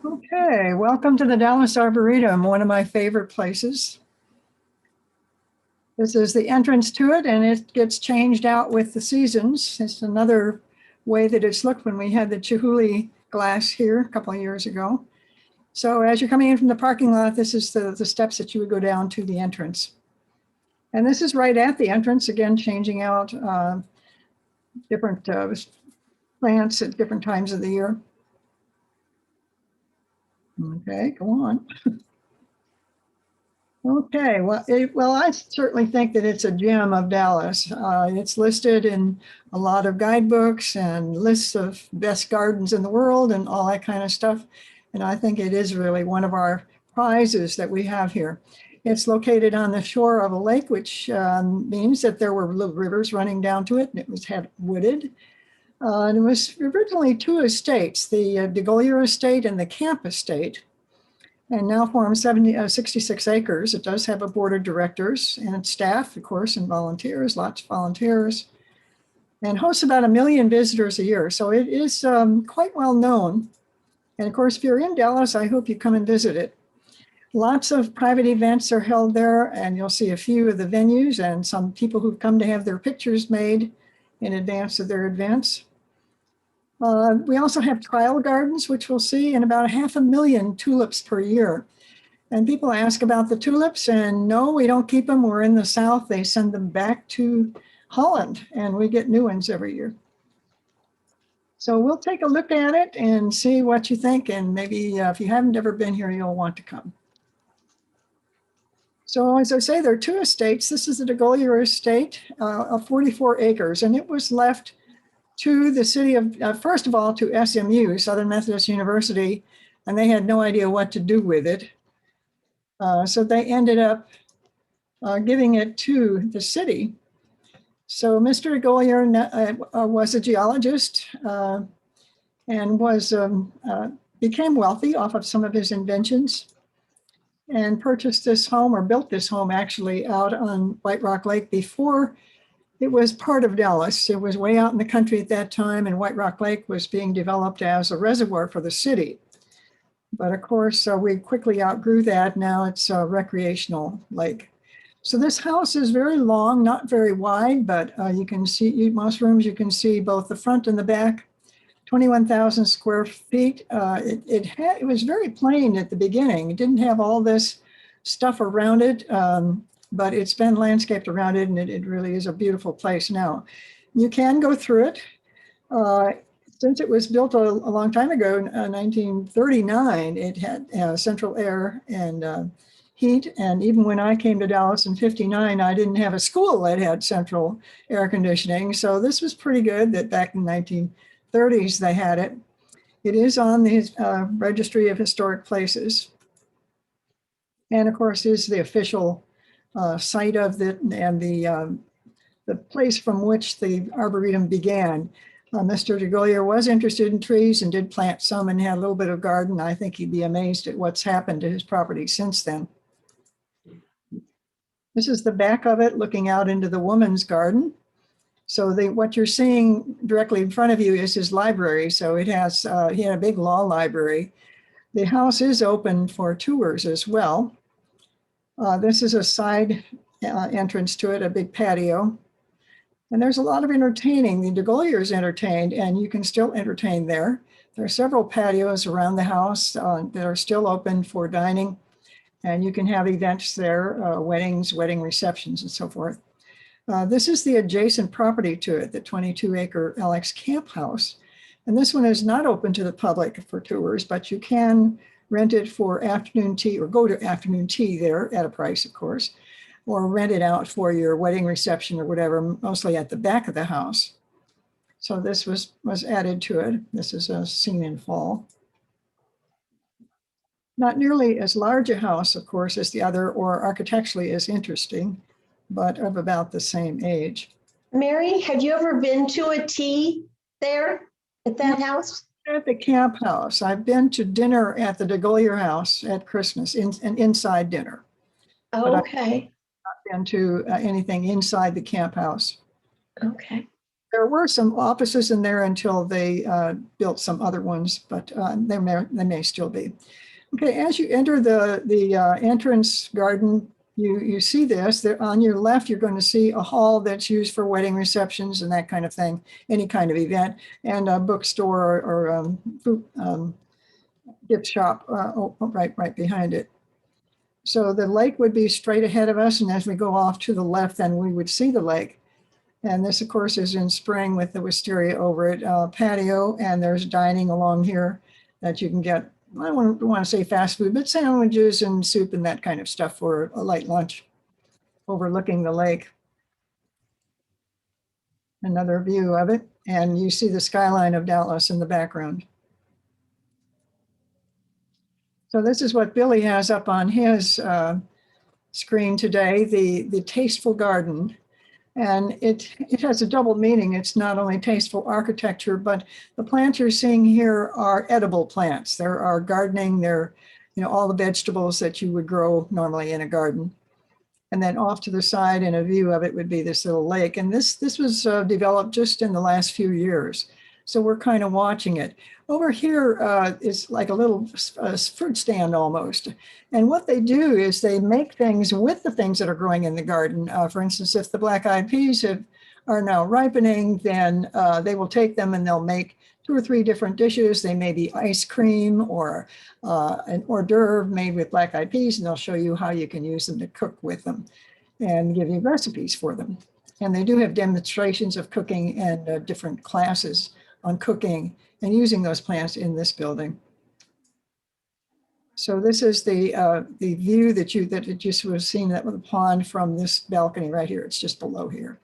Okay, welcome to the Dallas Arboretum, one of my favorite places. This is the entrance to it, and it gets changed out with the seasons. It's another way that it's looked when we had the Chihuly glass here a couple of years ago. So as you're coming in from the parking lot, this is the steps that you would go down to the entrance. And this is right at the entrance, again, changing out different plants at different times of the year. Okay, go on. Okay, well, I certainly think that it's a gem of Dallas. It's listed in a lot of guidebooks and lists of best gardens in the world and all that kind of stuff. And I think it is really one of our prizes that we have here. It's located on the shore of a lake, which means that there were little rivers running down to it, and it was wooded. And it was originally two estates, the DeGolyer estate and the Camp estate, and now forms 66 acres. It does have a board of directors and staff, of course, and volunteers, lots of volunteers, and hosts about 1 million visitors a year. So it is quite well known. And of course, if you're in Dallas, I hope you come and visit it. Lots of private events are held there, and you'll see a few of the venues and some people who've come to have their pictures made in advance of their events. We also have trial gardens, which we'll see, and about 500,000 tulips per year. And people ask about the tulips, and no, we don't keep them. We're in the South. They send them back to Holland, and we get new ones every year. So we'll take a look at it and see what you think. And maybe if you haven't ever been here, you'll want to come. So as I say, there are two estates. This is the DeGolyer estate of 44 acres, and it was left to the city of, first of all, to SMU, Southern Methodist University, and they had no idea what to do with it. So they ended up giving it to the city. So Mr. DeGolyer was a geologist and became wealthy off of some of his inventions, and purchased this home, or built this home actually, out on White Rock Lake before it was part of Dallas. It was way out in the country at that time, and White Rock Lake was being developed as a reservoir for the city. But of course, we quickly outgrew that. Now it's a recreational lake. So this house is very long, not very wide, but you can see, most rooms you can see both the front and the back. 21,000 square feet. It was very plain at the beginning. It didn't have all this stuff around it, but it's been landscaped around it, and it really is a beautiful place now. You can go through it. Since it was built a long time ago, 1939, it had central air and heat. And even when I came to Dallas in '59, I didn't have a school that had central air conditioning. So this was pretty good that back in 1930s they had it. It is on the Registry of Historic Places. And of course, is the official site of it and the place from which the Arboretum began. Mr. DeGolyer was interested in trees and did plant some and had a little bit of garden. I think he'd be amazed at what's happened to his property since then. This is the back of it, looking out into the woman's garden. So what you're seeing directly in front of you is his library. So it has, he had a big law library. The house is open for tours as well. This is a side entrance to it, a big patio. And there's a lot of entertaining. The DeGolyers entertained, and you can still entertain there. There are several patios around the house that are still open for dining, and you can have events there, weddings, wedding receptions, and so forth. This is the adjacent property to it, the 22-acre Alex Camp House. And this one is not open to the public for tours, but you can rent it for afternoon tea, or go to afternoon tea there at a price, of course, or rent it out for your wedding reception or whatever, mostly at the back of the house. So this was added to it. This is a scene in fall. Not nearly as large a house, of course, as the other, or architecturally as interesting, but of about the same age. Mary, have you ever been to a tea there at that house? At the Camp House. I've been to dinner at the DeGolyer house at Christmas, an inside dinner. Okay. Been to anything inside the Camp House. Okay. There were some offices in there until they built some other ones, but they may still be. Okay, as you enter the entrance garden, you see this. There, on your left, you're going to see a hall that's used for wedding receptions and that kind of thing, any kind of event, and a bookstore or food, gift shop right behind it. So the lake would be straight ahead of us, and as we go off to the left, then we would see the lake. And this, of course, is in spring with the wisteria over it, patio, and there's dining along here that you can get. I don't want to say fast food, but sandwiches and soup and that kind of stuff for a light lunch overlooking the lake. Another view of it, and you see the skyline of Dallas in the background. So this is what Billy has up on his screen today, the Tasteful Garden. And it has a double meaning. It's not only tasteful architecture, but the plants you're seeing here are edible plants. There are gardening, they're, all the vegetables that you would grow normally in a garden. And then off to the side in a view of it would be this little lake. And this was developed just in the last few years. So we're kind of watching it. Over here is like a little fruit stand almost. And what they do is they make things with the things that are growing in the garden. For instance, if the black-eyed peas are now ripening, then they will take them and they'll make 2 or 3 different dishes. They may be ice cream or an hors d'oeuvre made with black-eyed peas, and they'll show you how you can use them to cook with them and give you recipes for them. And they do have demonstrations of cooking and different classes on cooking and using those plants in this building. So this is the view that you just was seeing that with the pond from this balcony right here. It's just below here.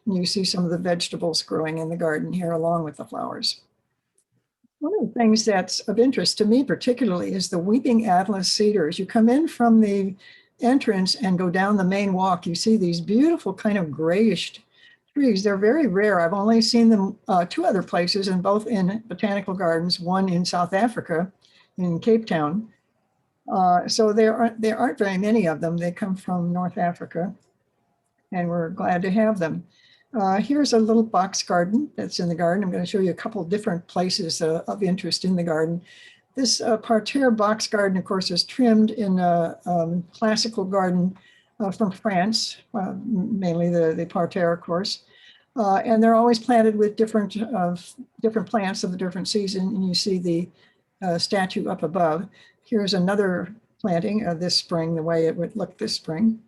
And you see some of the vegetables growing in the garden here along with the flowers. One of the things that's of interest to me particularly is the weeping Atlas cedars. You come in from the entrance and go down the main walk. You see these beautiful kind of grayish trees. They're very rare. I've only seen them 2 other places, and both in botanical gardens, one in South Africa, in Cape Town. So there aren't very many of them. They come from North Africa, and we're glad to have them. Here's a little box garden that's in the garden. I'm going to show you a couple of different places of interest in the garden. This parterre box garden, of course, is trimmed in a classical garden from France, mainly the parterre, of course. And they're always planted with different plants of a different season. And you see the statue up above. Here's another planting of this spring, the way it would look this spring.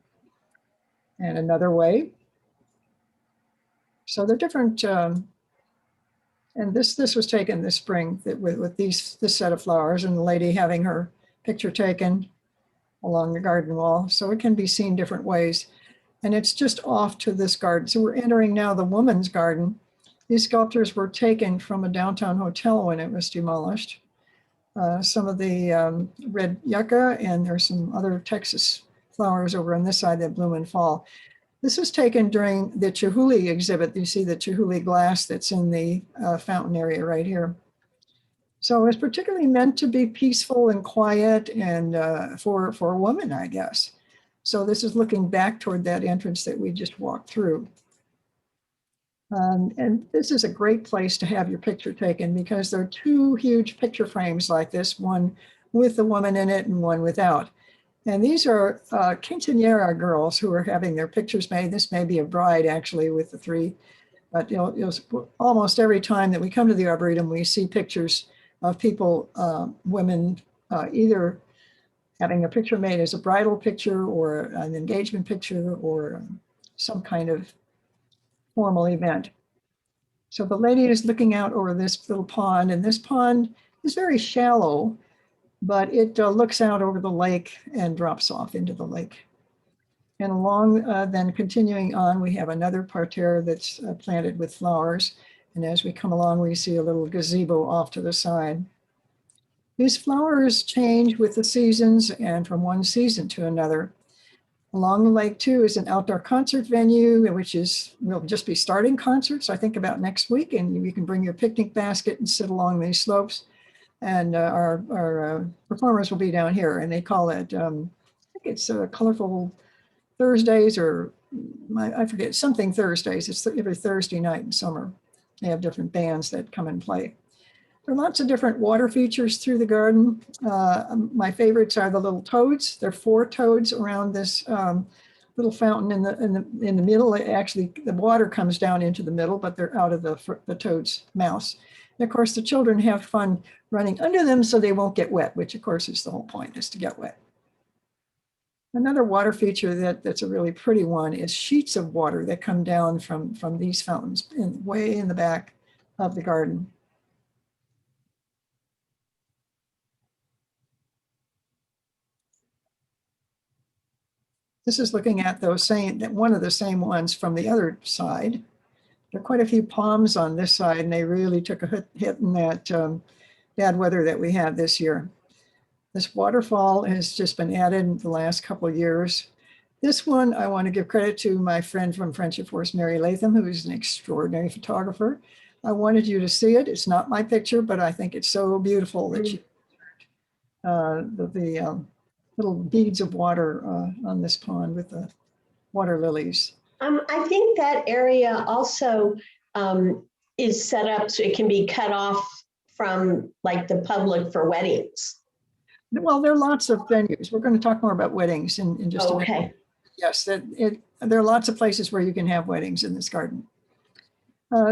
And another way. So they're different, and this was taken this spring with this set of flowers, and the lady having her picture taken along the garden wall. So it can be seen different ways. And it's just off to this garden. So we're entering now the woman's garden. These sculptures were taken from a downtown hotel when it was demolished. Some of the red yucca, and there's some other Texas flowers over on this side that bloom in fall. This was taken during the Chihuly exhibit. You see the Chihuly glass that's in the fountain area right here. So it's particularly meant to be peaceful and quiet and for a woman, I guess. So this is looking back toward that entrance that we just walked through. And this is a great place to have your picture taken because there are 2 huge picture frames like this, one with the woman in it and one without. And these are quinceañera girls who are having their pictures made. This may be a bride actually with the 3, but almost every time that we come to the Arboretum, we see pictures of people, women, either having a picture made as a bridal picture or an engagement picture or some kind of formal event. So the lady is looking out over this little pond, and this pond is very shallow, but it looks out over the lake and drops off into the lake. And along, then continuing on, we have another parterre that's planted with flowers. And as we come along, we see a little gazebo off to the side. These flowers change with the seasons and from one season to another. Along the lake too is an outdoor concert venue, which will just be starting concerts, I think about next week. And you can bring your picnic basket and sit along these slopes. And our performers will be down here, and they call it, I think it's Colorful Thursdays, or I forget, something Thursdays. It's every Thursday night in summer. They have different bands that come and play. There are lots of different water features through the garden. My favorites are the little toads. There are 4 toads around this little fountain in the middle. Actually, the water comes down into the middle, but they're out of the toad's mouths. And of course, the children have fun running under them so they won't get wet, which of course is the whole point, is to get wet. Another water feature that's a really pretty one is sheets of water that come down from these fountains way in the back of the garden. This is looking at one of the same ones from the other side. There are quite a few palms on this side, and they really took a hit in that bad weather that we had this year. This waterfall has just been added in the last couple of years. This one, I want to give credit to my friend from Friendship Force, Mary Latham, who is an extraordinary photographer. I wanted you to see it. It's not my picture, but I think it's so beautiful that she the little beads of water on this pond with the water lilies. I think that area also is set up so it can be cut off from like the public for weddings. Well, there are lots of venues. We're going to talk more about weddings in just a minute. Yes, there are lots of places where you can have weddings in this garden.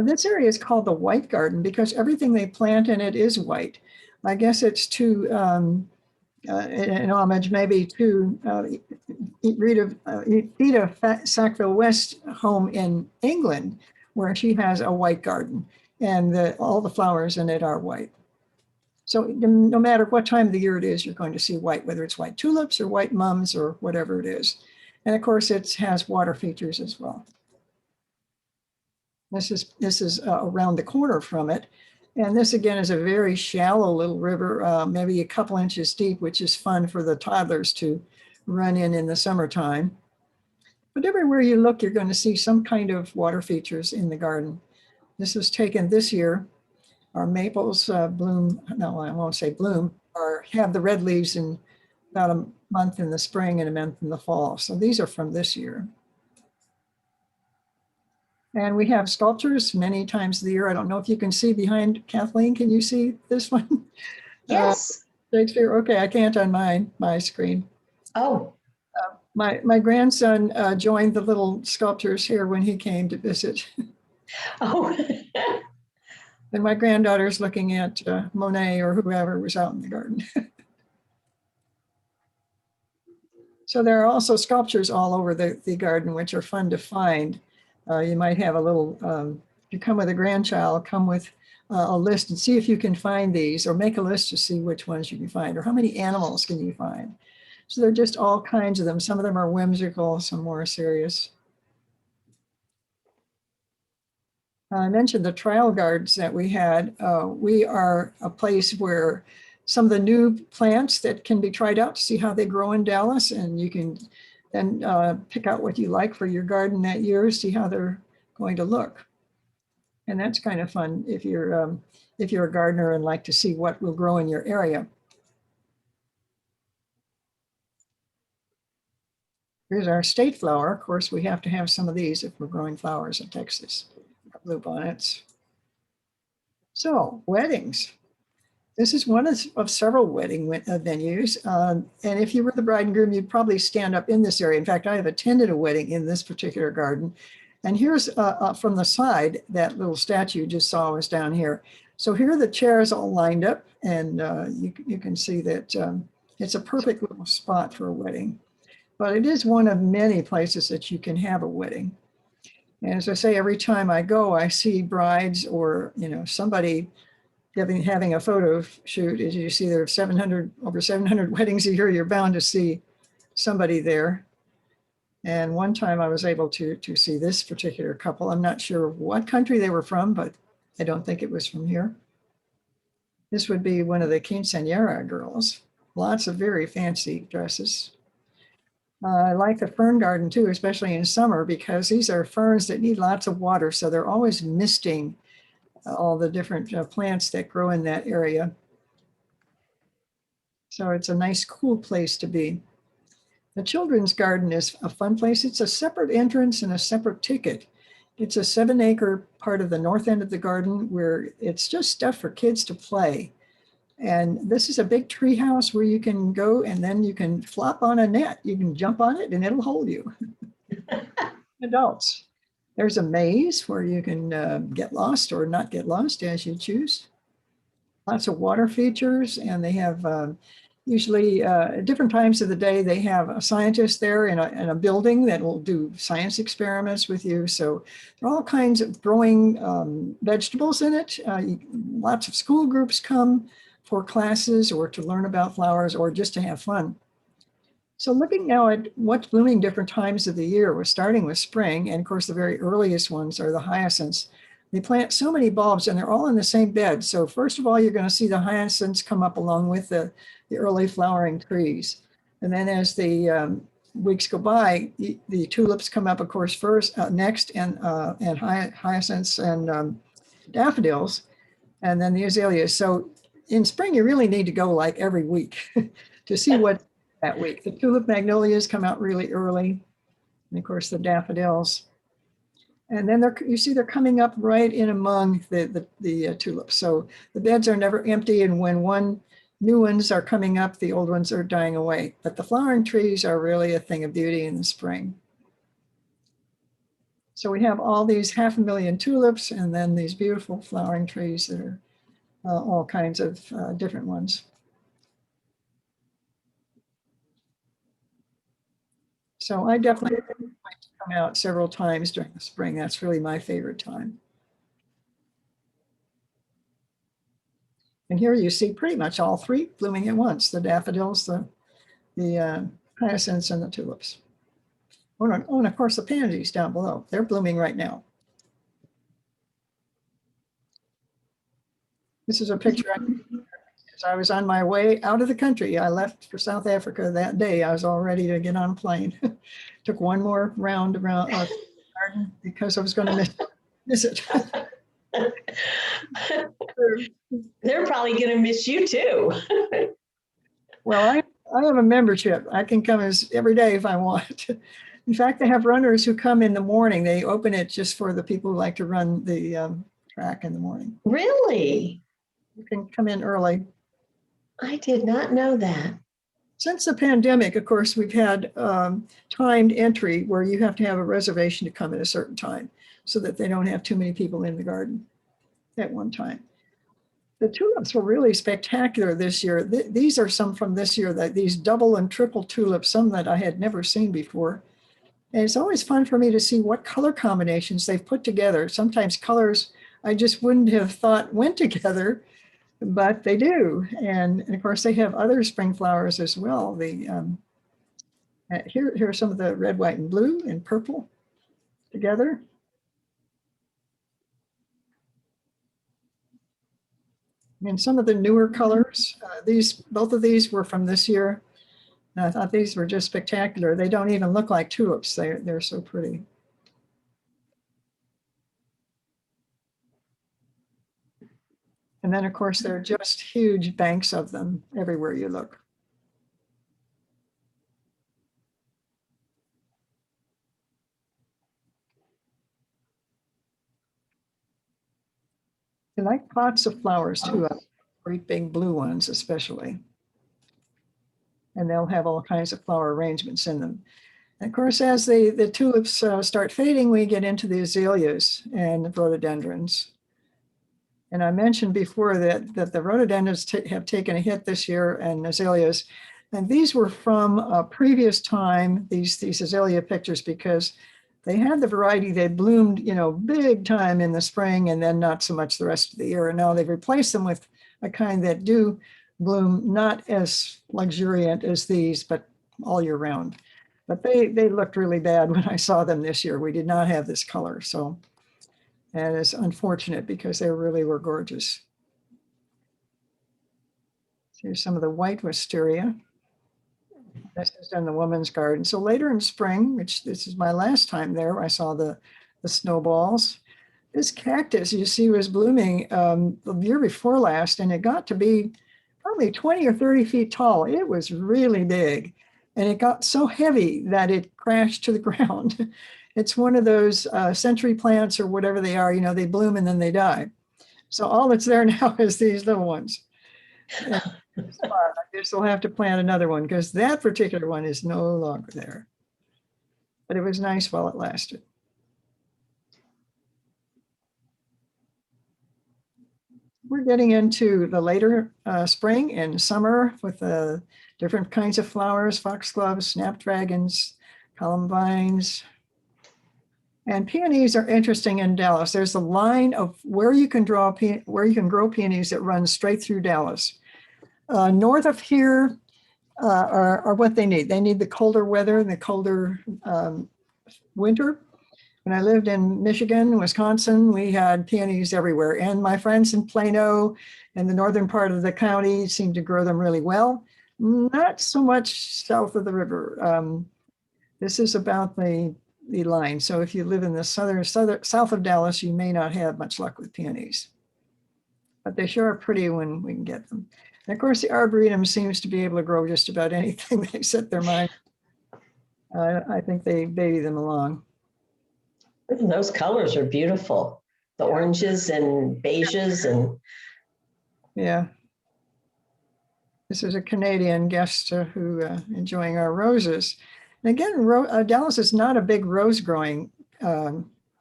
This area is called the White Garden because everything they plant in it is white. I guess it's to an homage maybe to Edith Sackville West's home in England, where she has a white garden and all the flowers in it are white. So no matter what time of the year it is, you're going to see white, whether it's white tulips or white mums or whatever it is. And of course, it has water features as well. This is around the corner from it. And this again is a very shallow little river, maybe a couple inches deep, which is fun for the toddlers to run in the summertime. But everywhere you look, you're going to see some kind of water features in the garden. This was taken this year. Our maples bloom, no, I won't say bloom, or have the red leaves in about a month in the spring and a month in the fall. So these are from this year. And we have sculptures many times of the year. I don't know if you can see behind Kathleen. Can you see this one? Yes. Shakespeare. Okay, I can't on my screen. Oh. My grandson joined the little sculptures here when he came to visit. Oh. And my granddaughter's looking at Monet or whoever was out in the garden. So there are also sculptures all over the garden, which are fun to find. You might have a little, if you come with a grandchild, come with a list and see if you can find these, or make a list to see which ones you can find, or how many animals can you find. So there are just all kinds of them. Some of them are whimsical, some more serious. I mentioned the trial gardens that we had. We are a place where some of the new plants that can be tried out to see how they grow in Dallas, and you can then pick out what you like for your garden that year, see how they're going to look. And that's kind of fun if you're a gardener and like to see what will grow in your area. Here's our state flower. Of course, we have to have some of these if we're growing flowers in Texas. Bluebonnets. So weddings. This is one of several wedding venues. And if you were the bride and groom, you'd probably stand up in this area. In fact, I have attended a wedding in this particular garden. And here's from the side, that little statue you just saw was down here. So here are the chairs all lined up, and you can see that it's a perfect little spot for a wedding. But it is one of many places that you can have a wedding. And as I say, every time I go, I see brides or somebody having a photo shoot. As you see, there are over 700 weddings a year. You're bound to see somebody there. And one time I was able to see this particular couple. I'm not sure what country they were from, but I don't think it was from here. This would be one of the quinceañera girls. Lots of very fancy dresses. I like the Fern Garden too, especially in summer, because these are ferns that need lots of water. So they're always misting all the different plants that grow in that area. So it's a nice, cool place to be. The children's garden is a fun place. It's a separate entrance and a separate ticket. It's a 7-acre part of the north end of the garden where it's just stuff for kids to play. And this is a big tree house where you can go and then you can flop on a net. You can jump on it and it'll hold you. Adults. There's a maze where you can get lost or not get lost as you choose. Lots of water features, and they have usually at different times of the day, they have a scientist there in a building that will do science experiments with you. So there are all kinds of growing vegetables in it. Lots of school groups come for classes or to learn about flowers or just to have fun. So looking now at what's blooming different times of the year, we're starting with spring. And of course, the very earliest ones are the hyacinths. They plant so many bulbs and they're all in the same bed. So first of all, you're going to see the hyacinths come up along with the early flowering trees. And then as the weeks go by, the tulips come up, of course, first, next, and hyacinths and daffodils, and then the azaleas. So in spring, you really need to go like every week to see what that week. The tulip magnolias come out really early, and of course the daffodils. And then you see they're coming up right in among the tulips. So the beds are never empty, and when new ones are coming up, the old ones are dying away. But the flowering trees are really a thing of beauty in the spring. So we have all these 500,000 tulips, and then these beautiful flowering trees that are all kinds of different ones. So I definitely like to come out several times during the spring. That's really my favorite time. And here you see pretty much all three blooming at once: the daffodils, the hyacinths, and the tulips. Oh, no, and of course the pansies down below. They're blooming right now. This is a picture as I was on my way out of the country. I left for South Africa that day. I was all ready to get on a plane. Took one more round around the garden because I was going to miss it. They're probably going to miss you too. Well, I have a membership. I can come every day if I want. In fact, they have runners who come in the morning. They open it just for the people who like to run the track in the morning. Really? You can come in early. I did not know that. Since the pandemic, of course, we've had timed entry where you have to have a reservation to come at a certain time so that they don't have too many people in the garden at one time. The tulips were really spectacular this year. These are some from this year, these double and triple tulips, some that I had never seen before. And it's always fun for me to see what color combinations they've put together. Sometimes colors I just wouldn't have thought went together, but they do. And of course, they have other spring flowers as well. Here are some of the red, white, and blue and purple together. And some of the newer colors, both of these were from this year. And I thought these were just spectacular. They don't even look like tulips. They're so pretty. And then, of course, there are just huge banks of them everywhere you look. I like pots of flowers too, great big blue ones especially. And they'll have all kinds of flower arrangements in them. And of course, as the tulips start fading, we get into the azaleas and the rhododendrons. And I mentioned before that the rhododendrons have taken a hit this year, and azaleas. And these were from a previous time, these azalea pictures, because they had the variety that bloomed, big time in the spring and then not so much the rest of the year. And now they've replaced them with a kind that do bloom not as luxuriant as these, but all year round. But they looked really bad when I saw them this year. We did not have this color. So, and it's unfortunate because they really were gorgeous. Here's some of the white wisteria. This is in the woman's garden. So later in spring, which this is my last time there, I saw the snowballs. This cactus you see was blooming the year before last, and it got to be probably 20 or 30 feet tall. It was really big, and it got so heavy that it crashed to the ground. It's one of those century plants or whatever they are, they bloom and then they die. So all that's there now is these little ones. And I guess we'll have to plant another one because that particular one is no longer there. But it was nice while it lasted. We're getting into the later spring and summer with different kinds of flowers, foxgloves, snapdragons, columbines. And peonies are interesting in Dallas. There's a line of where you can grow peonies that runs straight through Dallas. North of here are what they need. They need the colder weather and the colder winter. When I lived in Michigan, Wisconsin, we had peonies everywhere. And my friends in Plano and the northern part of the county seem to grow them really well. Not so much south of the river. This is about the line. So if you live in the south of Dallas, you may not have much luck with peonies. But they sure are pretty when we can get them. And of course, the Arboretum seems to be able to grow just about anything they set their mind. I think they baby them along. Those colors are beautiful. The oranges and beiges and. Yeah. This is a Canadian guest who enjoying our roses. And again, Dallas is not a big rose growing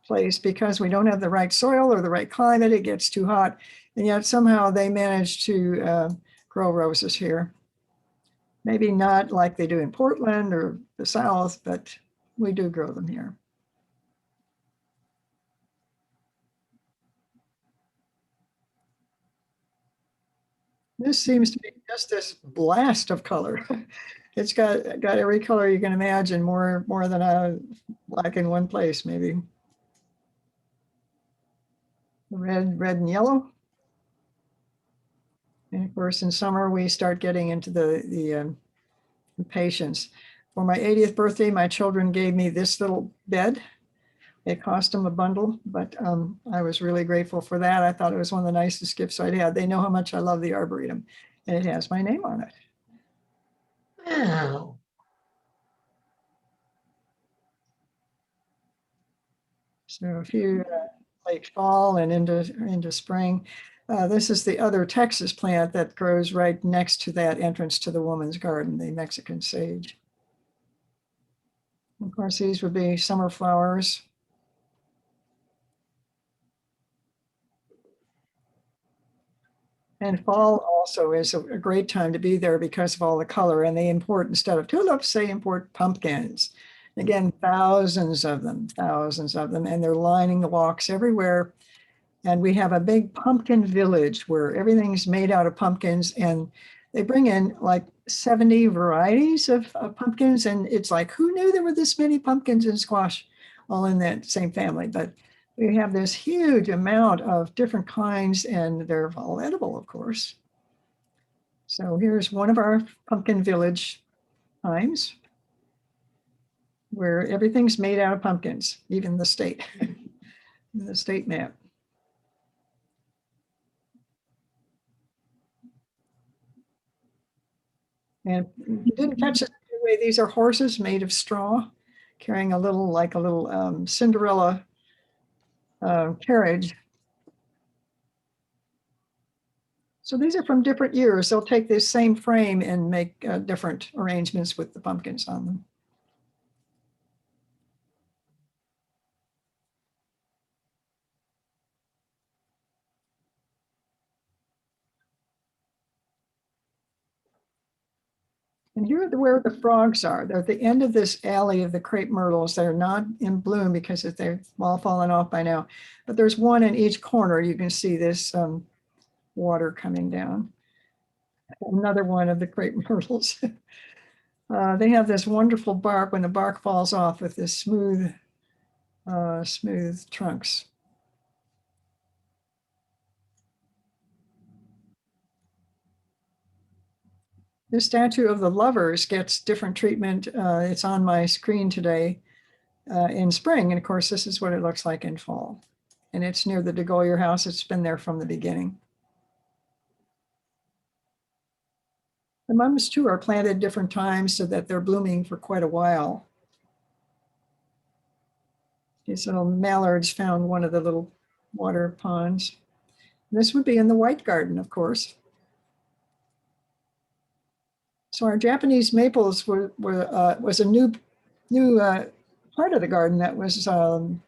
place because we don't have the right soil or the right climate. It gets too hot. And yet somehow they manage to grow roses here. Maybe not like they do in Portland or the South, but we do grow them here. This seems to be just this blast of color. It's got every color you can imagine, more than I like in one place, maybe. Red and yellow. And of course, in summer, we start getting into the patience. For my 80th birthday, my children gave me this little bed. It cost them a bundle, but I was really grateful for that. I thought it was one of the nicest gifts I'd had. They know how much I love the Arboretum, and it has my name on it. Wow. So if you late fall and into spring, this is the other Texas plant that grows right next to that entrance to the woman's garden, the Mexican sage. Of course, these would be summer flowers. And fall also is a great time to be there because of all the color, and they import, instead of tulips, they import pumpkins. Again, thousands of them, and they're lining the walks everywhere. And we have a big pumpkin village where everything's made out of pumpkins, and they bring in like 70 varieties of pumpkins. And it's like, who knew there were this many pumpkins and squash all in that same family? But we have this huge amount of different kinds, and they're all edible, of course. So here's one of our pumpkin village times where everything's made out of pumpkins, even the state, the state map. And you didn't catch it anyway. These are horses made of straw, carrying a little Cinderella carriage. So these are from different years. They'll take this same frame and make different arrangements with the pumpkins on them. And here are where the frogs are. They're at the end of this alley of the crepe myrtles. They're not in bloom because they're all fallen off by now. But there's one in each corner. You can see this water coming down. Another one of the crepe myrtles. They have this wonderful bark when the bark falls off with this smooth trunks. The statue of the lovers gets different treatment. It's on my screen today in spring. And of course, this is what it looks like in fall. And it's near the DeGolyer house. It's been there from the beginning. The mums too are planted different times so that they're blooming for quite a while. These little mallards found one of the little water ponds. This would be in the White Garden, of course. So our Japanese maples was a new part of the garden that was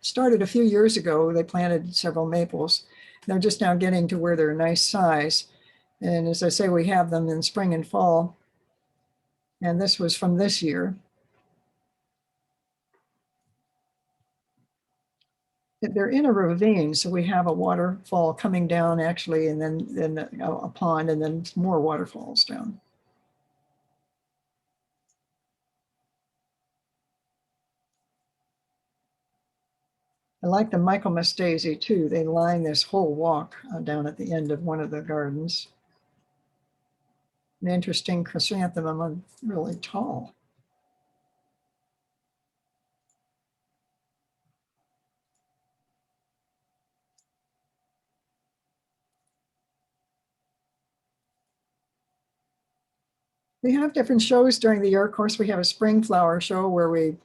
started a few years ago. They planted several maples. They're just now getting to where they're a nice size. And as I say, we have them in spring and fall. And this was from this year. They're in a ravine, so we have a waterfall coming down actually, and then a pond, and then more waterfalls down. I like the Michaelmas daisy too. They line this whole walk down at the end of one of the gardens. An interesting chrysanthemum, really tall. We have different shows during the year. Of course, we have a spring flower show where we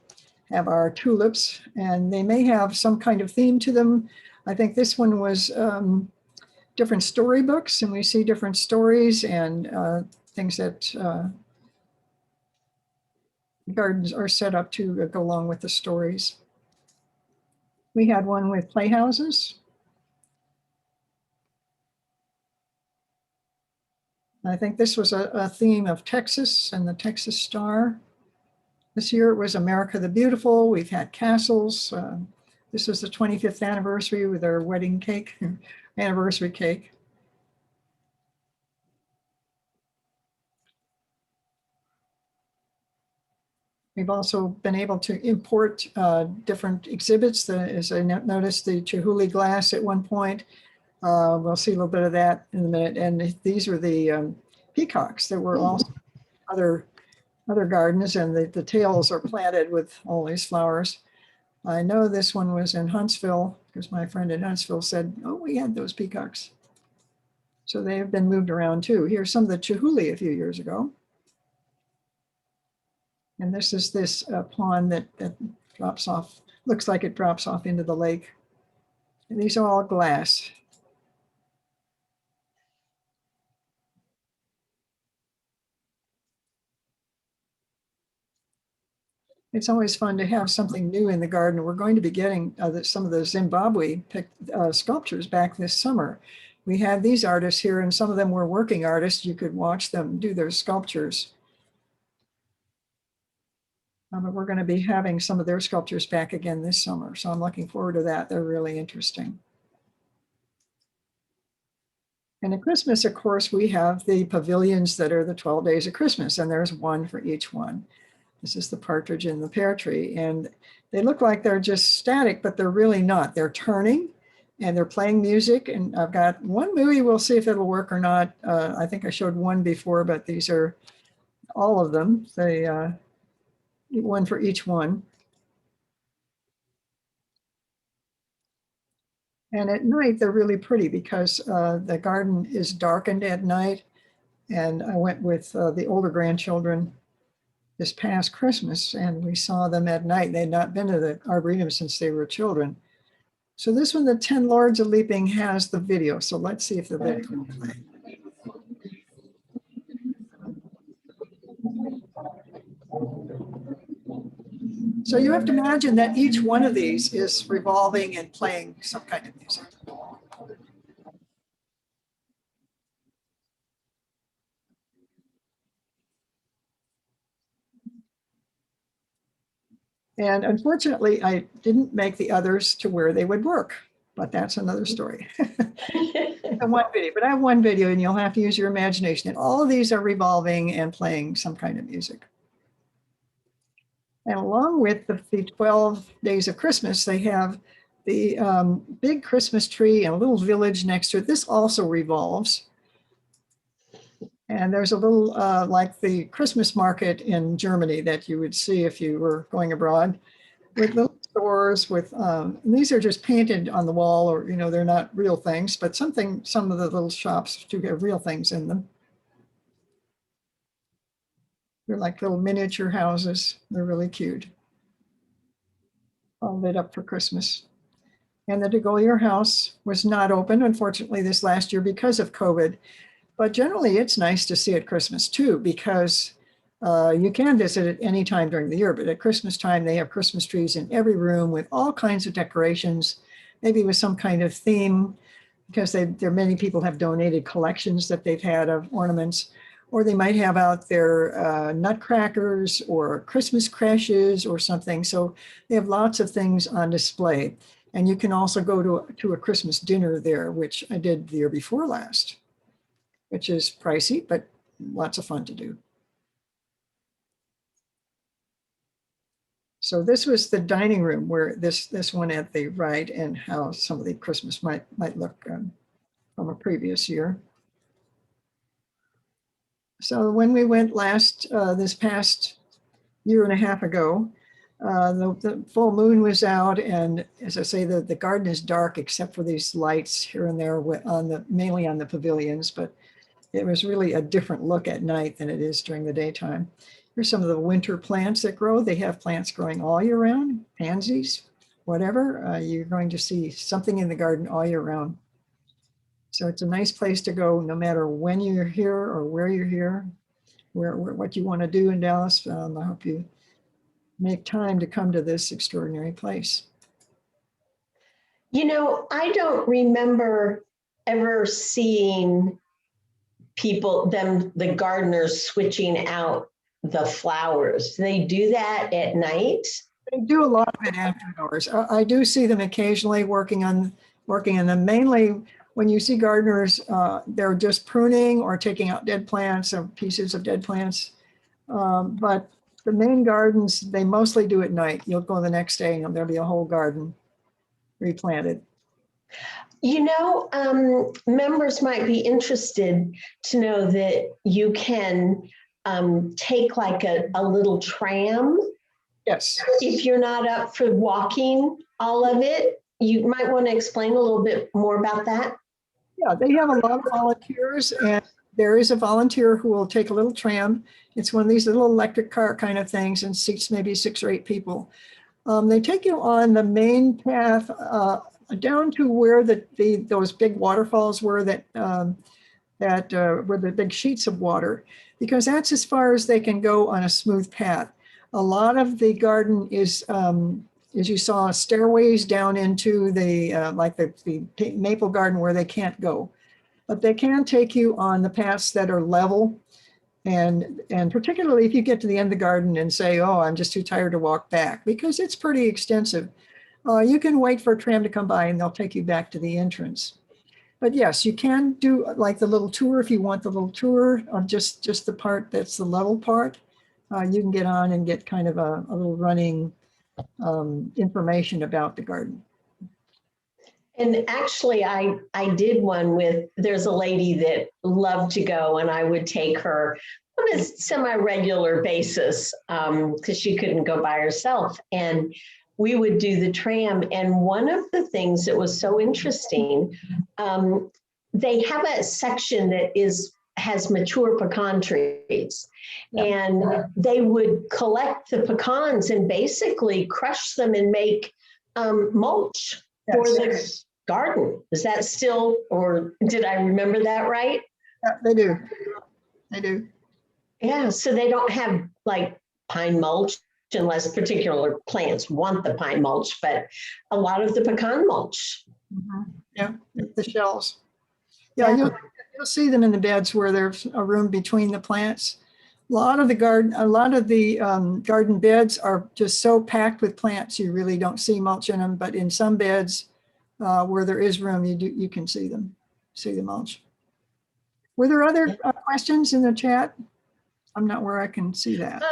have our tulips, and they may have some kind of theme to them. I think this one was different storybooks, and we see different stories and things that gardens are set up to go along with the stories. We had one with playhouses. I think this was a theme of Texas and the Texas Star. This year it was America the Beautiful. We've had castles. This was the 25th anniversary with our wedding cake, anniversary cake. We've also been able to import different exhibits. As I noticed, the Chihuly glass at one point. We'll see a little bit of that in a minute. And these are the peacocks that were also other gardens, and the tails are planted with all these flowers. I know this one was in Huntsville because my friend in Huntsville said, oh, we had those peacocks. So they have been moved around too. Here's some of the Chihuly a few years ago. And this is this pond that drops off, looks like it drops off into the lake. And these are all glass. It's always fun to have something new in the garden. We're going to be getting some of the Zimbabwe sculptures back this summer. We had these artists here, and some of them were working artists. You could watch them do their sculptures. But we're going to be having some of their sculptures back again this summer. So I'm looking forward to that. They're really interesting. And at Christmas, of course, we have the pavilions that are the 12 days of Christmas, and there's one for each one. This is the partridge in the pear tree. And they look like they're just static, but they're really not. They're turning and they're playing music. And I've got one movie, we'll see if it'll work or not. I think I showed one before, but these are all of them. They one for each one. And at night, they're really pretty because the garden is darkened at night. And I went with the older grandchildren this past Christmas, and we saw them at night. They had not been to the Arboretum since they were children. So this one, the 10 Lords of Leaping, has the video. So let's see if the video can play. So you have to imagine that each one of these is revolving and playing some kind of music. And unfortunately, I didn't make the others to where they would work, but that's another story. One video, but I have one video, and you'll have to use your imagination. And all of these are revolving and playing some kind of music. And along with the 12 days of Christmas, they have the big Christmas tree and a little village next to it. This also revolves. And there's a little like the Christmas market in Germany that you would see if you were going abroad, with little stores with, these are just painted on the wall, or, you know, they're not real things, but some of the little shops do have real things in them. They're like little miniature houses. They're really cute. lit up for Christmas. And the DeGolyer House was not open, unfortunately, this last year because of COVID. But generally, it's nice to see at Christmas too, because you can visit it any time during the year. But at Christmas time, they have Christmas trees in every room with all kinds of decorations, maybe with some kind of theme, because many people have donated collections that they've had of ornaments. Or they might have out their nutcrackers or Christmas creches or something. So they have lots of things on display. And you can also go to a Christmas dinner there, which I did the year before last, which is pricey, but lots of fun to do. So this was the dining room where this one at the right, and how some of the Christmas might look from a previous year. So when we went this past year and a half ago, the full moon was out, and as I say, the garden is dark except for these lights here and there mainly on the pavilions, but it was really a different look at night than it is during the daytime. Here's some of the winter plants that grow. They have plants growing all year round, pansies, whatever. You're going to see something in the garden all year round. So it's a nice place to go no matter when you're here or where you're here, what you want to do in Dallas. I hope you make time to come to this extraordinary place. You know, I don't remember ever seeing the gardeners switching out the flowers. Do they do that at night? They do a lot of it after hours. I do see them occasionally working on them. Mainly when you see gardeners, they're just pruning or taking out dead plants or pieces of dead plants. But the main gardens, they mostly do at night. You'll go the next day and there'll be a whole garden replanted. You know, members might be interested to know that you can take like a little tram. Yes. If you're not up for walking all of it, you might want to explain a little bit more about that. Yeah, they have a lot of volunteers, and there is a volunteer who will take a little tram. It's one of these little electric car kind of things and seats maybe 6 or 8 people. They take you on the main path down to where those big waterfalls were that were the big sheets of water, because that's as far as they can go on a smooth path. A lot of the garden is, as you saw, stairways down into the maple garden where they can't go. But they can take you on the paths that are level. And particularly if you get to the end of the garden and say, oh, I'm just too tired to walk back, because it's pretty extensive. You can wait for a tram to come by and they'll take you back to the entrance. But yes, you can do like the little tour if you want the little tour of just the part that's the level part. You can get on and get kind of a little running information about the garden. And actually, I did one there's a lady that loved to go, and I would take her on a semi-regular basis because she couldn't go by herself. And we would do the tram. And one of the things that was so interesting, they have a section that has mature pecan trees. Yeah. And they would collect the pecans and basically crush them and make mulch. Yes. For the garden. Is that still, or did I remember that right? Yeah, they do. They do. Yeah, so they don't have like pine mulch unless particular plants want the pine mulch, but a lot of the pecan mulch. Mm-hmm. Yeah, the shells. Yeah, yeah. You'll see them in the beds where there's a room between the plants. A lot of the garden beds are just so packed with plants you really don't see mulch in them. But in some beds where there is room, you can see the mulch. Were there other questions in the chat? I'm not where I can see that.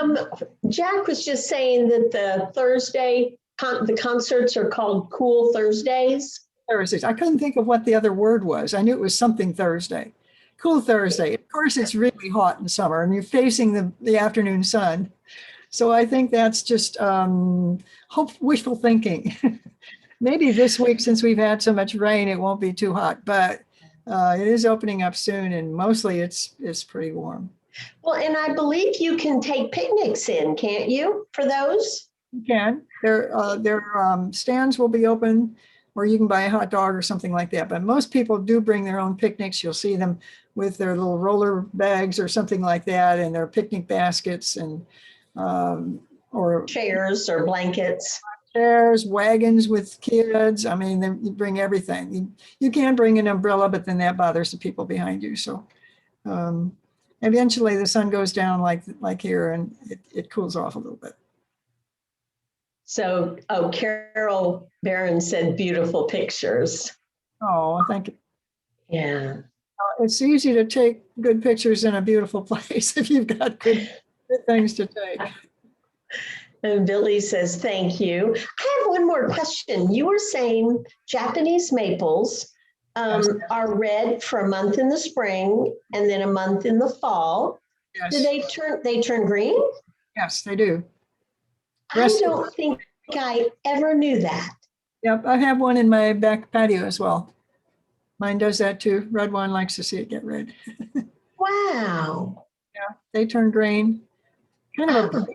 Jack was just saying that the concerts are called Cool Thursdays. Thursdays. I couldn't think of what the other word was. I knew it was something Thursday. Cool Thursday. Of course, it's really hot in summer and you're facing the afternoon sun. So I think that's just wishful thinking. Maybe this week, since we've had so much rain, it won't be too hot, but it is opening up soon and mostly it's pretty warm. Well, and I believe you can take picnics in, can't you, for those? You can. Their stands will be open where you can buy a hot dog or something like that. But most people do bring their own picnics. You'll see them with their little roller bags or something like that, and their picnic baskets and or Chairs or blankets. chairs, wagons with kids. I mean, you bring everything. You can bring an umbrella, but then that bothers the people behind you. So um, eventually the sun goes down like here, and it cools off a little bit. So, oh, Carol Barron said beautiful pictures. Oh, thank you. Yeah. It's easy to take good pictures in a beautiful place if you've got good things to take. And Billy says, thank you. I have one more question. You were saying Japanese maples are red for a month in the spring and then a month in the fall. Yes. Do they turn green? Yes, they do. I don't think I ever knew that. Yep, I have one in my back patio as well. Mine does that too. Red one likes to see it get red. Wow. Yeah, they turn green. Kind of a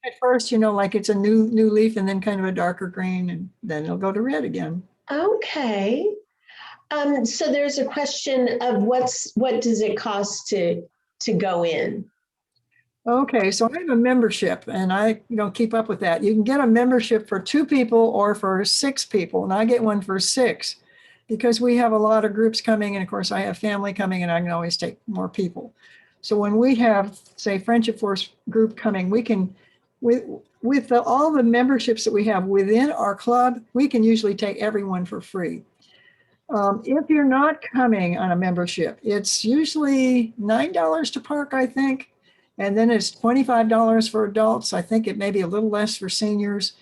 at first, like it's a new leaf, and then kind of a darker green, and then it'll go to red again. Okay. So there's a question of what does it cost to go in? Okay, so I have a membership, and I keep up with that. You can get a membership for 2 people or for 6 people, and I get one for 6 because we have a lot of groups coming, and of course I have family coming, and I can always take more people. So when we have, say, Friendship Force group coming, we can, with all the memberships that we have within our club, we can usually take everyone for free. If you're not coming on a membership, it's usually $9 to park, I think. And then it's $25 for adults. I think it may be a little less for seniors.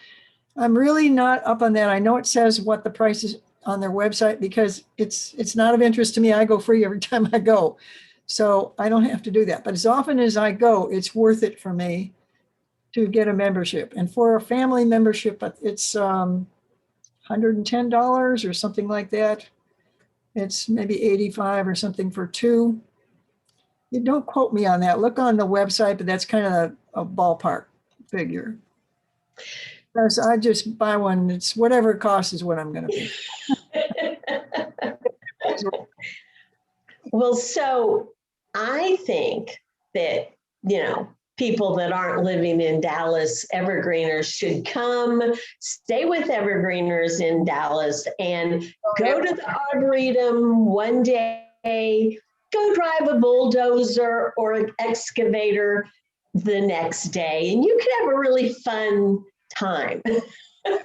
I'm really not up on that. I know it says what the price is on their website because it's not of interest to me. I go free every time I go. So I don't have to do that. But as often as I go, it's worth it for me to get a membership. And for a family membership, it's $110 or something like that. It's maybe $85 or something for 2. You don't quote me on that. Look on the website, but that's kind of a ballpark figure. Because I just buy one. It's whatever it costs is what I'm going to pay. Well, so I think that, people that aren't living in Dallas, Evergreeners should come, stay with Evergreeners in Dallas and go to the Arboretum one day, go drive a bulldozer or an excavator the next day, and you could have a really fun time. The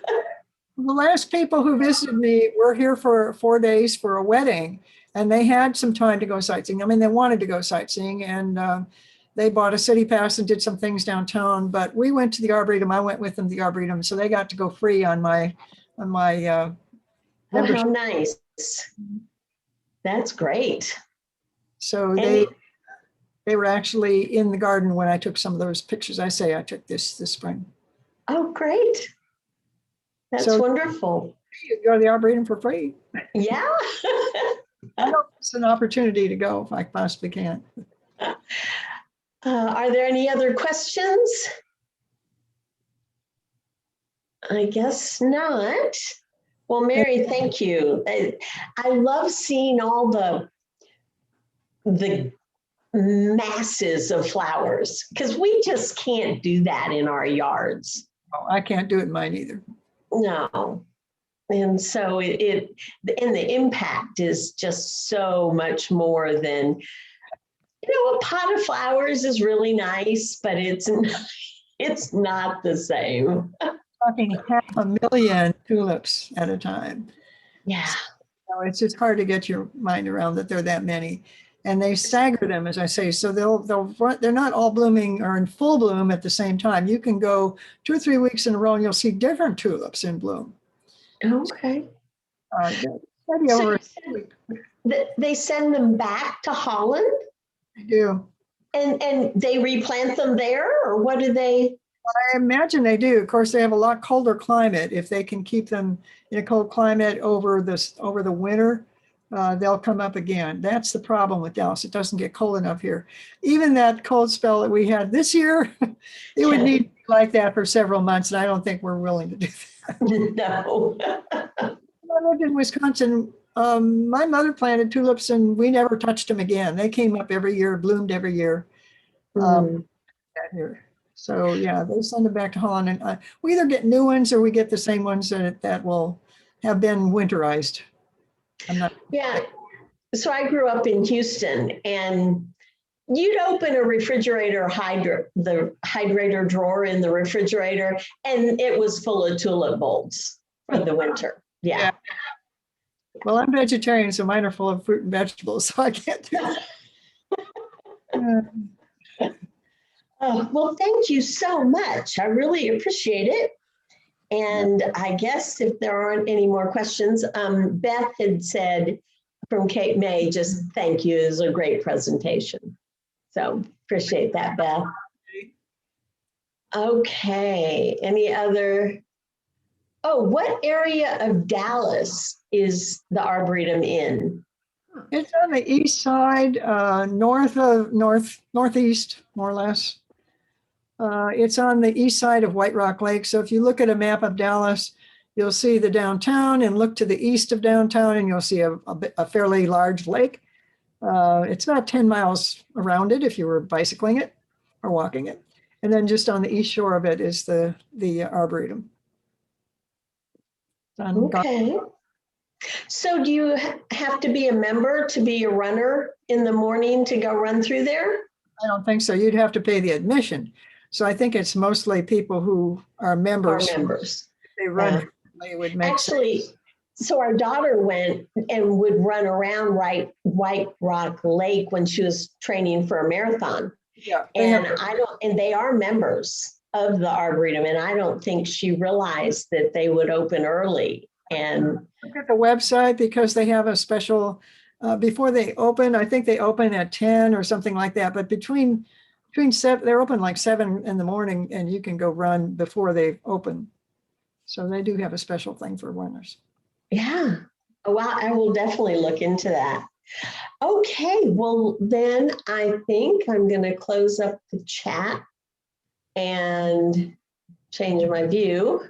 last people who visited me were here for 4 days for a wedding, and they had some time to go sightseeing. I mean, they wanted to go sightseeing, and they bought a city pass and did some things downtown, but we went to the Arboretum. I went with them to the Arboretum, so they got to go free on my Oh, how nice. That's great. So they were actually in the garden when I took some of those pictures I took this spring. Oh, great. That's wonderful. You go to the Arboretum for free. Yeah. I know it's an opportunity to go if I possibly can. Are there any other questions? I guess not. Well, Mary, thank you. I love seeing all the masses of flowers because we just can't do that in our yards. Oh, I can't do it in mine either. No. And so and the impact is just so much more than, a pot of flowers is really nice, but it's not the same. Talking 500,000 tulips at a time. Yeah. So it's just hard to get your mind around that there are that many. And they stagger them, as I say, so they're not all blooming or in full bloom at the same time. You can go 2 or 3 weeks in a row and you'll see different tulips in bloom. Okay. So they send them back to Holland? They do. And they replant them there, or what do they? I imagine they do. Of course, they have a lot colder climate. If they can keep them in a cold climate over the winter, they'll come up again. That's the problem with Dallas. It doesn't get cold enough here. Even that cold spell that we had this year, it would need like that for several months, and I don't think we're willing to do that. No. I lived in Wisconsin. My mother planted tulips, and we never touched them again. They came up every year, bloomed every year. Mm. That year. So yeah, they send them back to Holland, and we either get new ones or we get the same ones that will have been winterized. I'm not. Yeah. So I grew up in Houston, and you'd open a refrigerator the hydrator drawer in the refrigerator, and it was full of tulip bulbs for the winter. Yeah. Well, I'm vegetarian, so mine are full of fruit and vegetables, so I can't do that. Oh, well, thank you so much. I really appreciate it. And I guess if there aren't any more questions, Beth had said from Cape May, just thank you. It was a great presentation. So appreciate that, Beth. Okay, any other? Oh, what area of Dallas is the Arboretum in? It's on the east side, northeast, more or less. It's on the east side of White Rock Lake. So if you look at a map of Dallas, you'll see the downtown, and look to the east of downtown, and you'll see a fairly large lake. It's about 10 miles around it if you were bicycling it or walking it. And then just on the east shore of it is the Arboretum. Okay. So do you have to be a member to be a runner in the morning to go run through there? I don't think so. You'd have to pay the admission. So I think it's mostly people who are members. Our members. If they run, it would make Actually, sense. so our daughter went and would run around White Rock Lake when she was training for a marathon. Yeah. And they are members of the Arboretum, and I don't think she realized that they would open early. And look at the website, because they have a special before they open. I think they open at 10 or something like that. But between 7, they're open like 7 in the morning, and you can go run before they open. So they do have a special thing for runners. yeah, well, I will definitely look into that. Okay, well, then I think I'm going to close up the chat and change my view.